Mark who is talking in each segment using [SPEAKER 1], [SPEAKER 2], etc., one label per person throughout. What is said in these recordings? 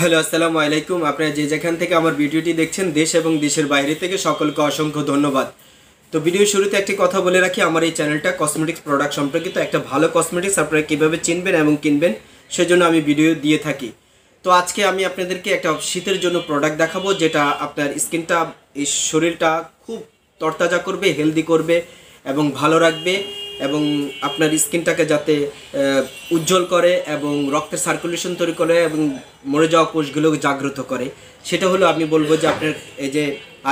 [SPEAKER 1] Hello আসসালামু আলাইকুম। আপনারা যে যেখান থেকে আমার ভিডিওটি দেখছেন দেশ এবং দেশের বাইরে থেকে সকলকে অসংখ্য ধন্যবাদ। তো ভিডিওর শুরুতে একটি কথা বলে রাখি, আমার এই চ্যানেলটা কসমেটিক্স প্রোডাক্ট সম্পর্কিত। একটা ভালো কসমেটিক্স আপনারা কীভাবে চিনবেন এবং কিনবেন সেজন্য আমি ভিডিও দিয়ে থাকি। তো আজকে আমি আপনাদেরকে একটা শীতের জন্য প্রোডাক্ট দেখাবো, যেটা আপনার স্কিনটা, এই শরীরটা খুব তরতাজা করবে, হেলদি করবে এবং ভালো রাখবে, এবং আপনার স্কিনটাকে যাতে উজ্জ্বল করে এবং রক্তের সার্কুলেশন তৈরি করে এবং মরে যাওয়া কোষগুলোকে জাগ্রত করে। সেটা হলো, আমি বলবো যে আপনার এই যে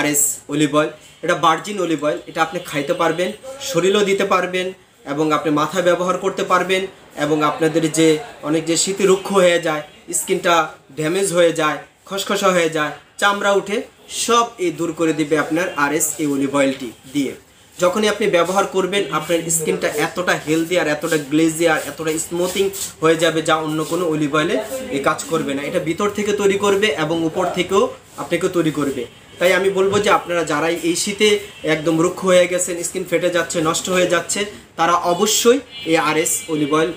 [SPEAKER 1] RS অলিভ অয়েল, এটা ভার্জিন অলিভ অয়েল। এটা আপনি খাইতে পারবেন, শরীরেও দিতে পারবেন এবং আপনি মাথায় ব্যবহার করতে পারবেন। এবং আপনাদের যে অনেক যে শীতে রুক্ষ হয়ে যায়, স্কিনটা ড্যামেজ হয়ে যায়, খসখসা হয়ে যায়, চামড়া উঠে, সব এই দূর করে দিবে আপনার RS এই অলিভ অয়েলটি দিয়ে। যখনই আপনি ব্যবহার করবেন, আপনার স্কিনটা এতটা হেলদি আর এতটা গ্লেজি আর এতটা স্মুথিং হয়ে যাবে, যা অন্য কোনো অলিভ অয়েলে এই কাজ করবে না। এটা ভিতর থেকে তৈরি করবে এবং উপর থেকেও আপনাকে তৈরি করবে। তাই আমি বলবো যে আপনারা যারাই এই শীতে একদম রুক্ষ হয়ে গেছেন, স্কিন ফেটে যাচ্ছে, নষ্ট হয়ে যাচ্ছে, তারা অবশ্যই এই RS অলিভ অয়েল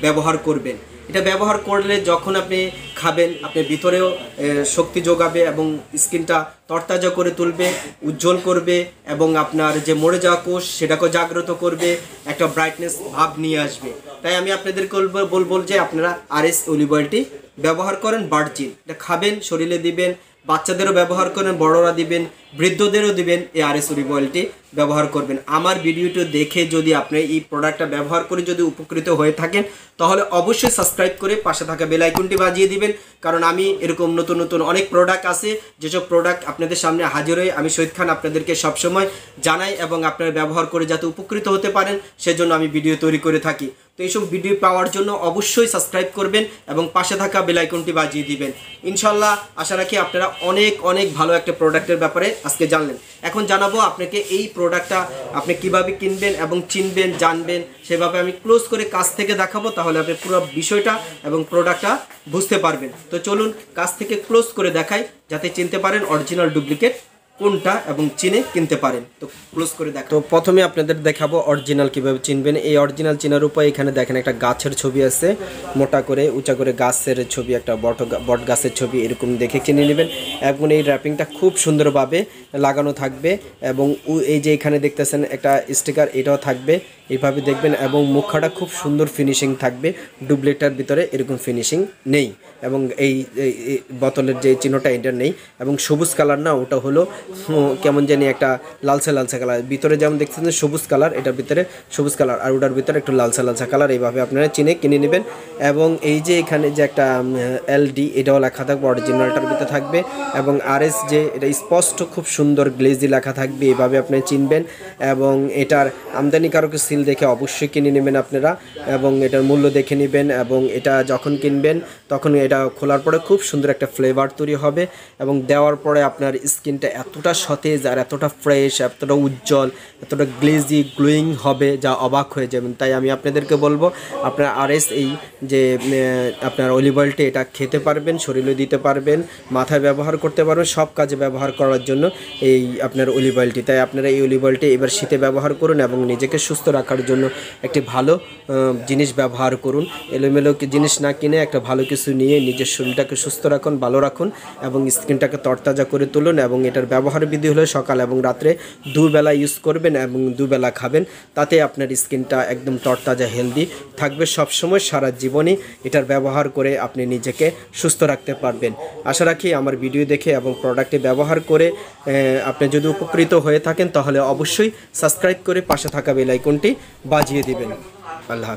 [SPEAKER 1] ব্যবহার করবেন। এটা ব্যবহার করলে যখন আপনি খাবেন, আপনার ভিতরেও শক্তি যোগাবে এবং স্কিনটা তরতাজা করে তুলবে, উজ্জ্বল করবে এবং আপনার যে মরে যাওয়া কোষ সেটাকেও জাগ্রত করবে, একটা ব্রাইটনেস ভাব নিয়ে আসবে। তাই আমি আপনাদেরকে বলবো যে আপনারা RS অলিভ অয়েলটি ব্যবহার করেন, ভার্জিন। এটা খাবেন, শরীরে দিবেন, বাচ্চাদেরও ব্যবহার করেন, বড়রা দিবেন, বৃদ্ধদেরও দিবেন। এই RS অলিভ অয়েলটি ব্যবহার করবেন। আমার ভিডিওটি দেখে যদি আপনি এই প্রোডাক্টটা ব্যবহার করে যদি উপকৃত হয়ে থাকেন, তাহলে অবশ্যই সাবস্ক্রাইব করে পাশে থাকা বেল আইকনটি বাজিয়ে দিবেন। কারণ আমি এরকম নতুন নতুন অনেক প্রোডাক্ট আছে, যেসব প্রোডাক্ট আপনাদের সামনে হাজির হয়ে আমি শহীদ খান আপনাদেরকে সবসময় জানাই এবং আপনারা ব্যবহার করে যাতে উপকৃত হতে পারেন সেজন্য আমি ভিডিও তৈরি করে থাকি। তো এইসব ভিডিও পাওয়ার জন্য অবশ্যই সাবস্ক্রাইব করবেন এবং পাশে থাকা বেল আইকনটি বাজিয়ে দিবেন। ইনশাল্লাহ আশা রাখি আপনারা অনেক অনেক ভালো একটা প্রোডাক্টের ব্যাপারে আজকে জানলেন। এখন জানাবো আপনাকে এই প্রোডাক্টটা আপনি কিভাবে কিনবেন এবং চিনবেন, জানবেন, সেভাবে আমি ক্লোজ করে কাছ থেকে দেখাবো। তাহলে আপনি পুরো বিষয়টা এবং প্রোডাক্টটা বুঝতে পারবেন। তো চলুন কাছ থেকে ক্লোজ করে দেখাই, যাতে চিনতে পারেন অরিজিনাল ডুপ্লিকেট কোনটা এবং চিনে কিনতে পারেন। তো ক্লোজ করে দেখ। তো প্রথমে আপনাদের দেখাবো অরিজিনাল কিভাবে চিনবেন। এই অরিজিনাল চেনার উপায়, এখানে দেখেন একটা গাছের ছবি আছে, মোটা করে উঁচা করে গাছের ছবি, একটা বট গাছের ছবি, এরকম দেখে চিনে নেবেন। এবং এই র্যাপিংটা খুব সুন্দরভাবে লাগানো থাকবে এবং এই যে এখানে দেখতেছেন একটা স্টিকার, এটাও থাকবে, এইভাবে দেখবেন। এবং মুখটা খুব সুন্দর ফিনিশিং থাকবে, ডুপ্লিকেটার ভিতরে এরকম ফিনিশিং নেই। এবং এই বোতলের যে চিহ্নটা এটা নেই। এবং সবুজ কালার না, ওটা হলো কেমন জানি একটা লালচে লালচে কালার। ভিতরে যেমন দেখছেন সবুজ কালার, এটার ভিতরে সবুজ কালার, আর ওটার ভিতরে একটু লালচে লালচে কালার। এইভাবে আপনারা চিনে কিনে নেবেন। এবং এই যে এখানে যে একটা LD, এটাও লেখা থাকবে, অরিজিনালটার ভিতরে থাকবে। এবং RS যে, এটা স্পষ্ট খুব সুন্দর গ্লেজি লেখা থাকবে, এইভাবে আপনি চিনবেন। এবং এটার আমদানিকারক সিল দেখে অবশ্যই কিনে নেবেন আপনারা, এবং এটার মূল্য দেখে নেবেন। এবং এটা যখন কিনবেন তখন এটা খোলার পরে খুব সুন্দর একটা ফ্লেভার তৈরি হবে এবং দেওয়ার পরে আপনার স্কিনটা এতটা সতেজ আর এতটা ফ্রেশ, এতটা উজ্জ্বল, এতটা গ্লেজি গ্লোয়িং হবে, যা অবাক হয়ে যাবেন। তাই আমি আপনাদেরকে বলবো আপনার RS এই যে আপনার অলিভ অয়েলটি, এটা খেতে পারবেন, শরীরে দিতে পারবেন, মাথায় ব্যবহার করতে পারবেন, সব কাজে ব্যবহার করার জন্য এই আপনার অলিভ অয়েলটি। তাই আপনারা এই অলিভ অয়েলটি এবার শীতে ব্যবহার করুন এবং নিজেকে সুস্থ রাখার জন্য একটি ভালো জিনিস ব্যবহার করুন। এলোমেলো জিনিস না কিনে একটা ভালো কিছু নিয়ে নিজের শরীরটাকে সুস্থ রাখুন, ভালো রাখুন এবং স্কিনটাকে তরতাজা করে তুলুন। এবং এটার ব্যবহার বিধি হলো সকাল এবং রাত্রে দুবেলা ইউজ করবেন এবং দুবেলা খাবেন। তাতে আপনার স্কিনটা একদম তরতাজা হেলদি থাকবে সবসময়, সারা জীবনই এটার ব্যবহার করে আপনি নিজেকে সুস্থ রাখতে পারবেন। আশা রাখি আমার ভিডিও দেখে এবং প্রোডাক্টটি ব্যবহার করে আপনি যদি উপকৃত হয়ে থাকেন, তাহলে অবশ্যই সাবস্ক্রাইব করে পাশে থাকা বেল আইকনটি বাজিয়ে দিবেন। আল্লাহ হাফেজ।